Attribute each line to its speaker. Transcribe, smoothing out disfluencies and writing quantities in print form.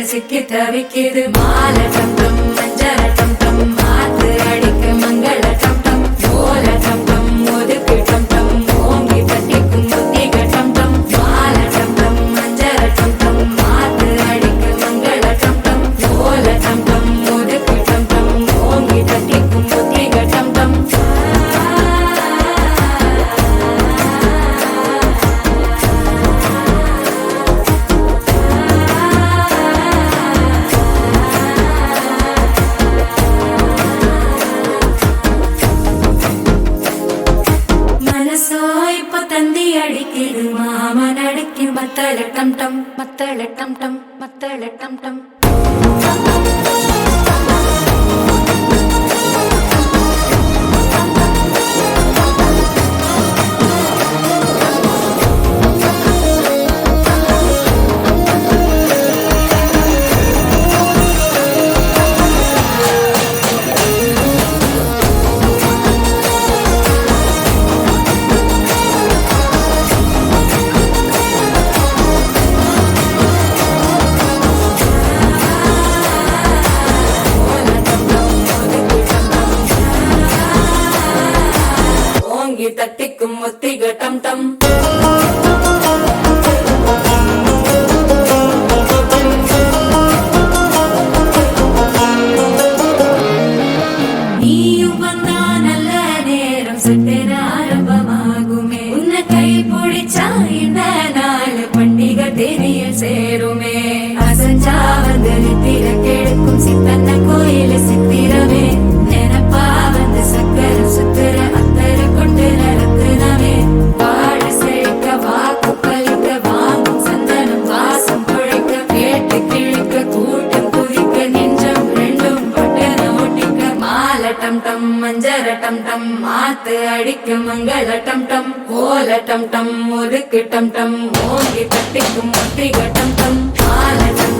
Speaker 1: சிக்கி தவிக்கிது மால டம் டம் மஞ்சள டம் டம் மாத்து அடிக்க மங்கள டம் டம் ஓல டம் டம் ஒதுக்கு டம் டம் ஓங்கி தட்டிக்கும் புத்திக டம் டம் மால டம் டம் மஞ்சள டம் டம் மாத்து அடிக்க மங்கள டம் டம் ஓல டம் டம் ஒதுக்கு டம் டம் ஓங்கி தட்டிக்கும் புத்திக டம் டம் அடிக்குது மாமன் அடிக்கு மத்தள டம் டம் மத்தள டம் டம் மத்தள டம் டம் தட்டிக்கும் முத்திக டம் டம் நீயும் வந்தா நல்ல நேரம் சட்டென ஆரம்பமாகுமே உன்னை கை பிடிச்சா இந்த நாள் பண்டிகை தெரிய சேருமே அசஞ்சா வந்து நித்திர கெடுக்கும் சித்தன்ன கோயில சித்திரமே நினப்பா வந்து சக்கர சுத்திர டம் டம் மஞ்சர டம் டம் மாத்து அடிக்க மங்கள டம் டம் ஓல டம் டம் ஒதுக்கு டம் டம் ஓங்கி தட்டிக்கும் முத்திக டம் டம் மால டம்